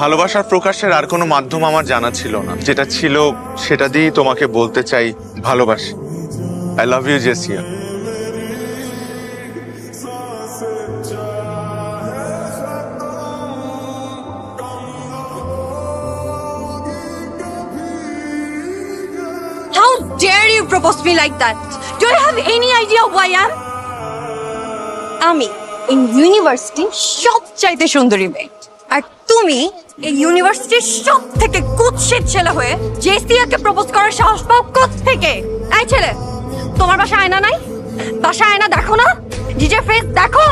ভালোবাসার প্রকাশের আর কোনো মাধ্যম আমার জানা ছিল না, যেটা ছিল সেটা দিয়েই তোমাকে বলতে চাই ভালোবাসি। I love you Jessia. How dare you propose me like that? Do you have any idea who I am? আমি এই ইউনিভার্সিটির সবচাইতে সুন্দরী মেয়ে, আর তুমি এই ইউনিভার্সিটির সব থেকে কুৎসিত ছেলে হয়ে জেসিয়াকে প্রপোজ করার সাহস পাও কোত্থেকে? এই ছেলে, তোমার বাসায় আয়না নাই? বাসায় আয়না দেখো না? নিজের ফেস দেখো।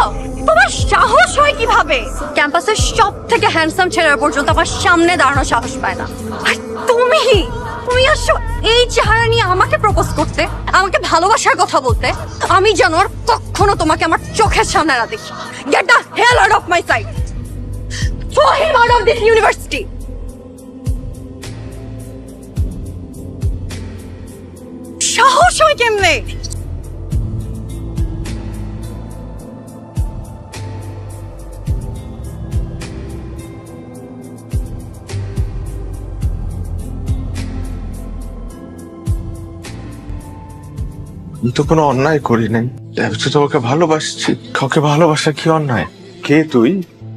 তোমার সাহস হয় কিভাবে? ক্যাম্পাসের সব থেকে হ্যান্ডসাম ছেলেরা পর্যন্ত আমার সামনে দাঁড়ানোর সাহস পায় না, আর তুমি তুমি আসছো এই চেহারা নিয়ে আমাকে প্রপোজ করতে, আমাকে ভালোবাসার কথা বলতে। আমি যেন আর কখনো তোমাকে আমার চোখের সামনে না দেখি। Get the hell out of my sight. Throw him out of this university. সাহস হয় কেমনে? আমি তো কোনো অন্যায় করি নাই, আমি তো তোমাকে ভালোবাসছি। কাউকে ভালোবাসা কি অন্যায়? কে তুই?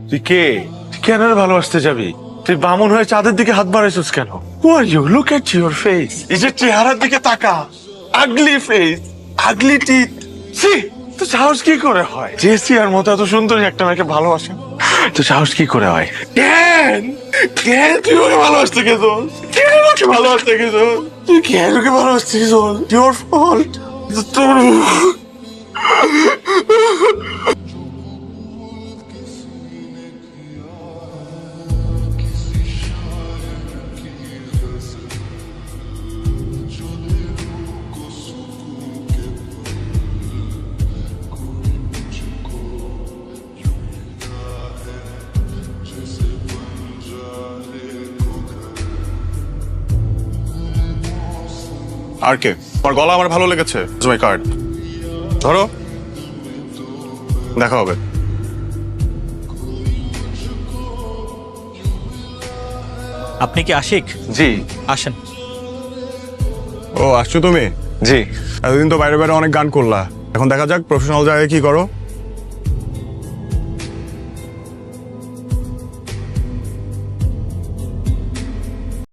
তুই কে? তুই কেন ভালোবাসতে যাবি? তুই বামুন হয়ে চাঁদের দিকে হাত বাড়াইছিস কেন? Who are you? Look at your face. এই যে চেহারার দিকে তাকা, আগলি ফেস, আগলি টিথ। সি, তো সাহস কি করে হয় জেসিয়ার মতো এত সুন্দরী একটা মেয়েকে ভালোবাসা? তো সাহস কি করে হয়? কেন কেন তুই ওকে ভালোবাসতে গেছিস? কেন ওকে ভালোবাসতে গেছিস? তুই কেন ওকে ভালোবাসতে গেছিস? Your fault. তোর আর কে? আমার গলা আমার ভালো লেগেছে, মাই কার্ড ধরো, দেখা হবে। আপনি কি আশিক? জি। আসেন। ও আসছো তুমি? জি। এতদিন তো বাইরে বাইরে অনেক গান করলা, এখন দেখা যাক প্রফেশনাল জায়গায় কি করো।